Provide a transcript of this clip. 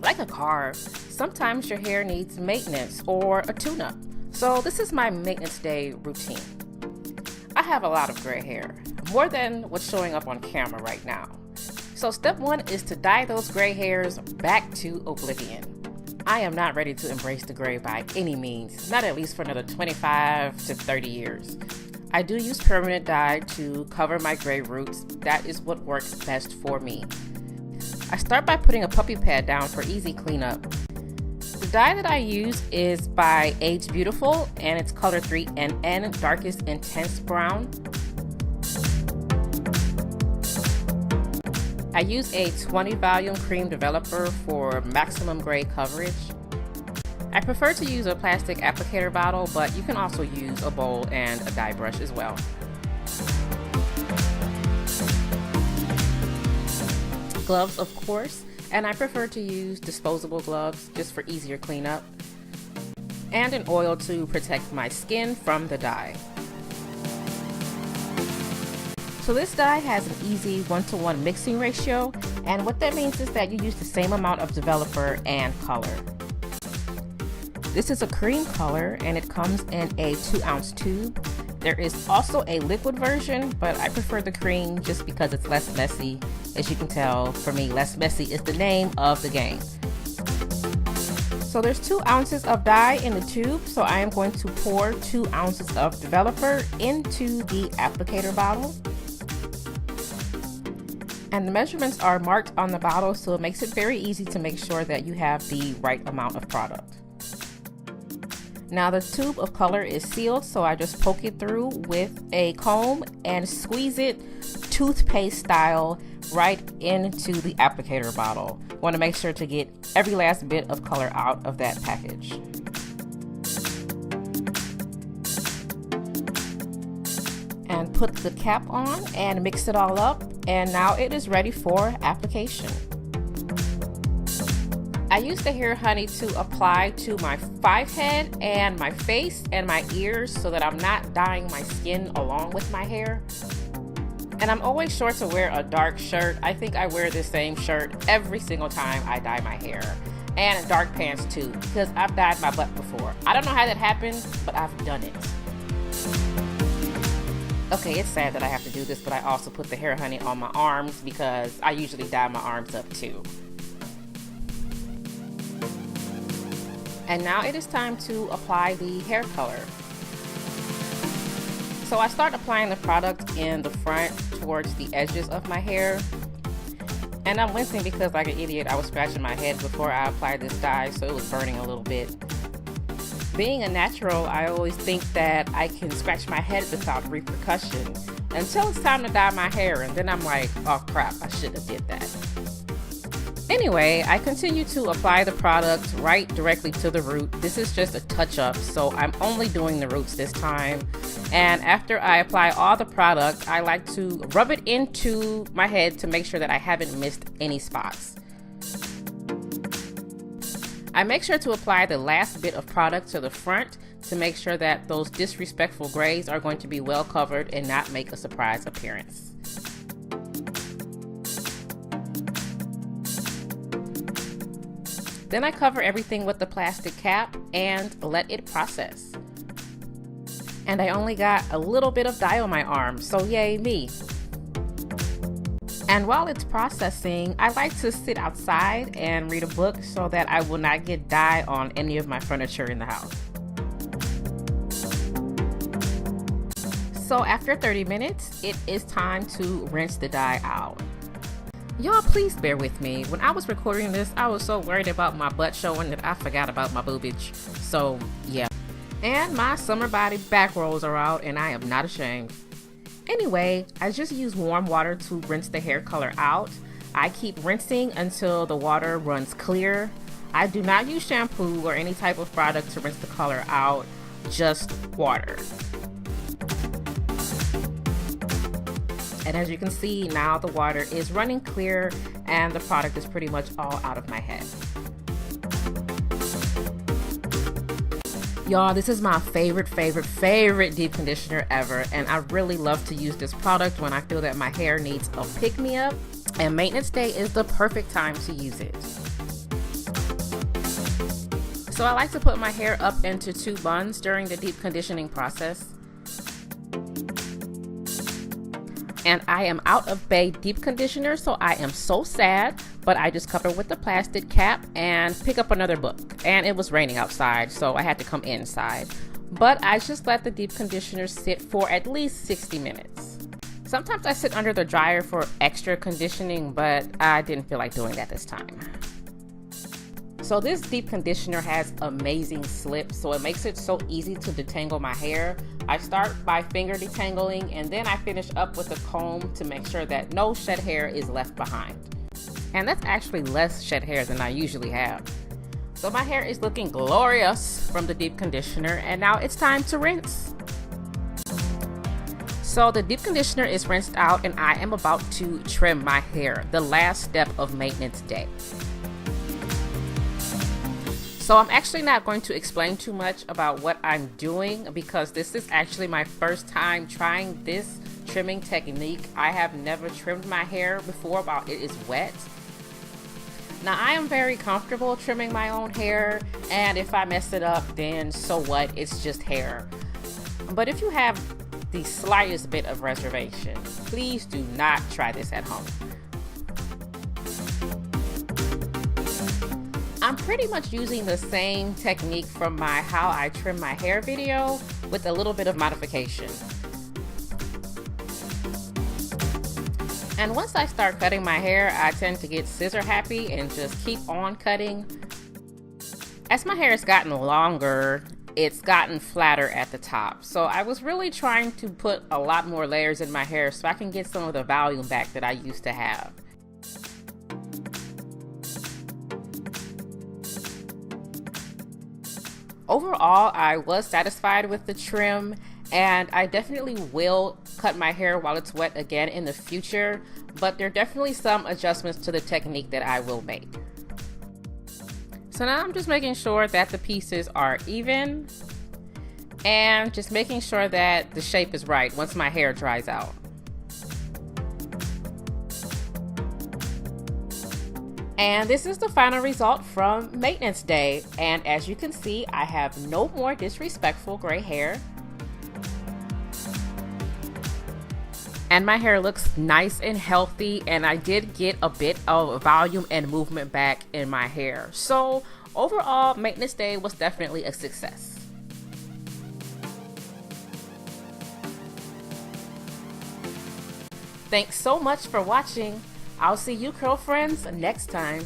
Like a car, sometimes your hair needs maintenance or a tune-up. So this is my maintenance day routine. I have a lot of gray hair, more than what's showing up on camera right now. So step one is to dye those gray hairs back to oblivion. I am not ready to embrace the gray by any means, not at least for another 25 to 30 years. I do use permanent dye to cover my gray roots. That is what works best for me. I start by putting a puppy pad down for easy cleanup. The dye that I use is by AGEbeautiful and it's color 3NN, darkest intense brown. I use a 20 volume cream developer for maximum gray coverage. I prefer to use a plastic applicator bottle, but you can also use a bowl and a dye brush as well. Gloves, of course, and I prefer to use disposable gloves just for easier cleanup. And an oil to protect my skin from the dye. So this dye has an easy 1-to-1 mixing ratio, and what that means is that you use the same amount of developer and color. This is a cream color and it comes in a 2-ounce tube. There is also a liquid version, but I prefer the cream just because it's less messy. As you can tell, for me, less messy is the name of the game. So there's 2 ounces of dye in the tube, so I am going to pour 2 ounces of developer into the applicator bottle. And the measurements are marked on the bottle, so it makes it very easy to make sure that you have the right amount of product. Now the tube of color is sealed, so I just poke it through with a comb and squeeze it toothpaste style right into the applicator bottle. Want to make sure to get every last bit of color out of that package. And put the cap on and mix it all up, and now it is ready for application. I use the hair honey to apply to my 5-head and my face and my ears so that I'm not dyeing my skin along with my hair. And I'm always sure to wear a dark shirt. I think I wear this same shirt every single time I dye my hair. And dark pants too, because I've dyed my butt before. I don't know how that happened, but I've done it. Okay, it's sad that I have to do this, but I also put the hair honey on my arms because I usually dye my arms up too. And now it is time to apply the hair color. So I start applying the product in the front towards the edges of my hair. And I'm wincing because, like an idiot, I was scratching my head before I applied this dye, so it was burning a little bit. Being a natural, I always think that I can scratch my head without repercussion until it's time to dye my hair, and then I'm like, oh crap, I should have did that. Anyway, I continue to apply the product right directly to the root. This is just a touch-up, so I'm only doing the roots this time. And after I apply all the product, I like to rub it into my head to make sure that I haven't missed any spots. I make sure to apply the last bit of product to the front to make sure that those disrespectful grays are going to be well covered and not make a surprise appearance. Then I cover everything with the plastic cap and let it process. And I only got a little bit of dye on my arm, so yay me. And while it's processing, I like to sit outside and read a book so that I will not get dye on any of my furniture in the house. So after 30 minutes, it is time to rinse the dye out. Y'all, please bear with me. When I was recording this, I was so worried about my butt showing that I forgot about my boobage. So yeah. And my summer body back rolls are out and I am not ashamed. Anyway, I just use warm water to rinse the hair color out. I keep rinsing until the water runs clear. I do not use shampoo or any type of product to rinse the color out, just water. And as you can see, now the water is running clear and the product is pretty much all out of my head. Y'all, this is my favorite deep conditioner ever, and I really love to use this product when I feel that my hair needs a pick-me-up, and maintenance day is the perfect time to use it. So I like to put my hair up into 2 buns during the deep conditioning process. And I am out of Bay deep conditioner, so I am so sad, but I just cover with the plastic cap and pick up another book. And it was raining outside, so I had to come inside. But I just let the deep conditioner sit for at least 60 minutes. Sometimes I sit under the dryer for extra conditioning, but I didn't feel like doing that this time. So this deep conditioner has amazing slip, so it makes it so easy to detangle my hair. I start by finger detangling, and then I finish up with a comb to make sure that no shed hair is left behind. And that's actually less shed hair than I usually have. So my hair is looking glorious from the deep conditioner, and now it's time to rinse. So the deep conditioner is rinsed out, and I am about to trim my hair, the last step of maintenance day. So I'm actually not going to explain too much about what I'm doing because this is actually my first time trying this trimming technique. I have never trimmed my hair before while it is wet. Now I am very comfortable trimming my own hair, and if I mess it up, then so what? It's just hair. But if you have the slightest bit of reservation, please do not try this at home. I'm pretty much using the same technique from my How I Trim My Hair video with a little bit of modification. And once I start cutting my hair, I tend to get scissor happy and just keep on cutting. As my hair has gotten longer, it's gotten flatter at the top. So I was really trying to put a lot more layers in my hair so I can get some of the volume back that I used to have. Overall, I was satisfied with the trim, and I definitely will cut my hair while it's wet again in the future, but there are definitely some adjustments to the technique that I will make. So now I'm just making sure that the pieces are even and just making sure that the shape is right once my hair dries out. And this is the final result from maintenance day. And as you can see, I have no more disrespectful gray hair. And my hair looks nice and healthy, and I did get a bit of volume and movement back in my hair. So overall, maintenance day was definitely a success. Thanks so much for watching. I'll see you curl friends next time.